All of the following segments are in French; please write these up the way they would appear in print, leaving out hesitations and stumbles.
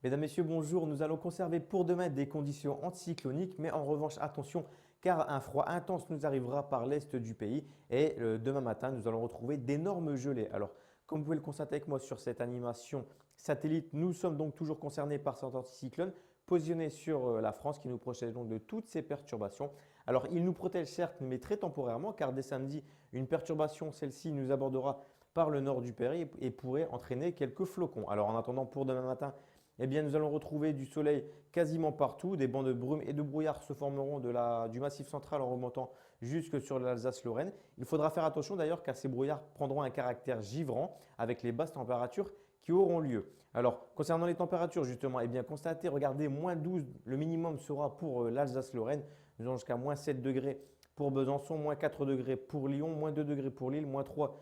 Mesdames, Messieurs, bonjour. Nous allons conserver pour demain des conditions anticycloniques, mais en revanche, attention, car un froid intense nous arrivera par l'est du pays et demain matin, nous allons retrouver d'énormes gelées. Alors, comme vous pouvez le constater avec moi sur cette animation satellite, nous sommes donc toujours concernés par cet anticyclone positionné sur la France qui nous protège donc de toutes ces perturbations. Alors, il nous protège certes, mais très temporairement, car dès samedi, une perturbation, celle-ci, nous abordera par le nord du pays et pourrait entraîner quelques flocons. Alors, en attendant, pour demain matin, eh bien, nous allons retrouver du soleil quasiment partout. Des bancs de brume et de brouillard se formeront du massif central en remontant jusque sur l'Alsace-Lorraine. Il faudra faire attention d'ailleurs car ces brouillards prendront un caractère givrant avec les basses températures qui auront lieu. Alors, concernant les températures justement, eh bien, constatez, regardez, moins 12, le minimum sera pour l'Alsace-Lorraine. Nous allons jusqu'à moins 7 degrés pour Besançon, moins 4 degrés pour Lyon, moins 2 degrés pour Lille, moins 3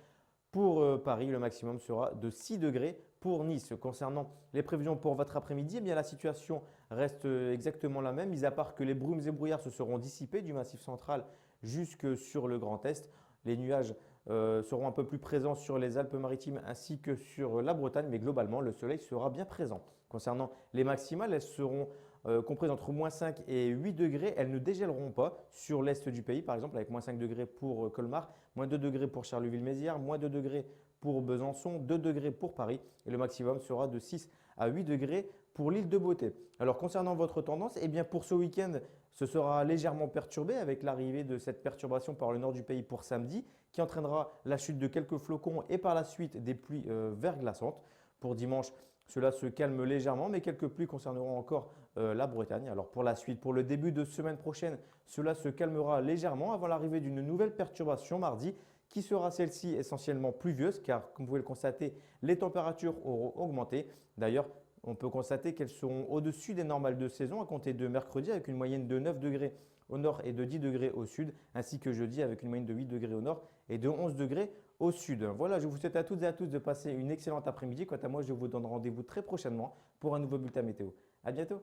pour Paris, le maximum sera de 6 degrés pour Nice. Concernant les prévisions pour votre après-midi, eh bien, la situation reste exactement la même, mis à part que les brumes et brouillards se seront dissipés du massif central jusque sur le Grand Est. Les nuages seront un peu plus présents sur les Alpes-Maritimes ainsi que sur la Bretagne, mais globalement, le soleil sera bien présent. Concernant les maximales, elles seront comprises entre moins 5 et 8 degrés. Elles ne dégèleront pas sur l'est du pays, par exemple, avec moins 5 degrés pour Colmar, moins 2 degrés pour Charleville-Mézières, moins 2 degrés pour Besançon, 2 degrés pour Paris et le maximum sera de 6 à 8 degrés pour l'île de Beauté. Alors concernant votre tendance, eh bien pour ce week-end, ce sera légèrement perturbé avec l'arrivée de cette perturbation par le nord du pays pour samedi qui entraînera la chute de quelques flocons et par la suite des pluies verglaçantes. Pour dimanche, cela se calme légèrement, mais quelques pluies concerneront encore la Bretagne. Alors pour la suite, pour le début de semaine prochaine, cela se calmera légèrement avant l'arrivée d'une nouvelle perturbation mardi qui sera celle-ci essentiellement pluvieuse car comme vous pouvez le constater, les températures auront augmenté. D'ailleurs, on peut constater qu'elles seront au-dessus des normales de saison à compter de mercredi avec une moyenne de 9 degrés au nord et de 10 degrés au sud, ainsi que jeudi avec une moyenne de 8 degrés au nord et de 11 degrés au sud. Voilà, je vous souhaite à toutes et à tous de passer une excellente après-midi. Quant à moi, je vous donne rendez-vous très prochainement pour un nouveau bulletin météo. À bientôt!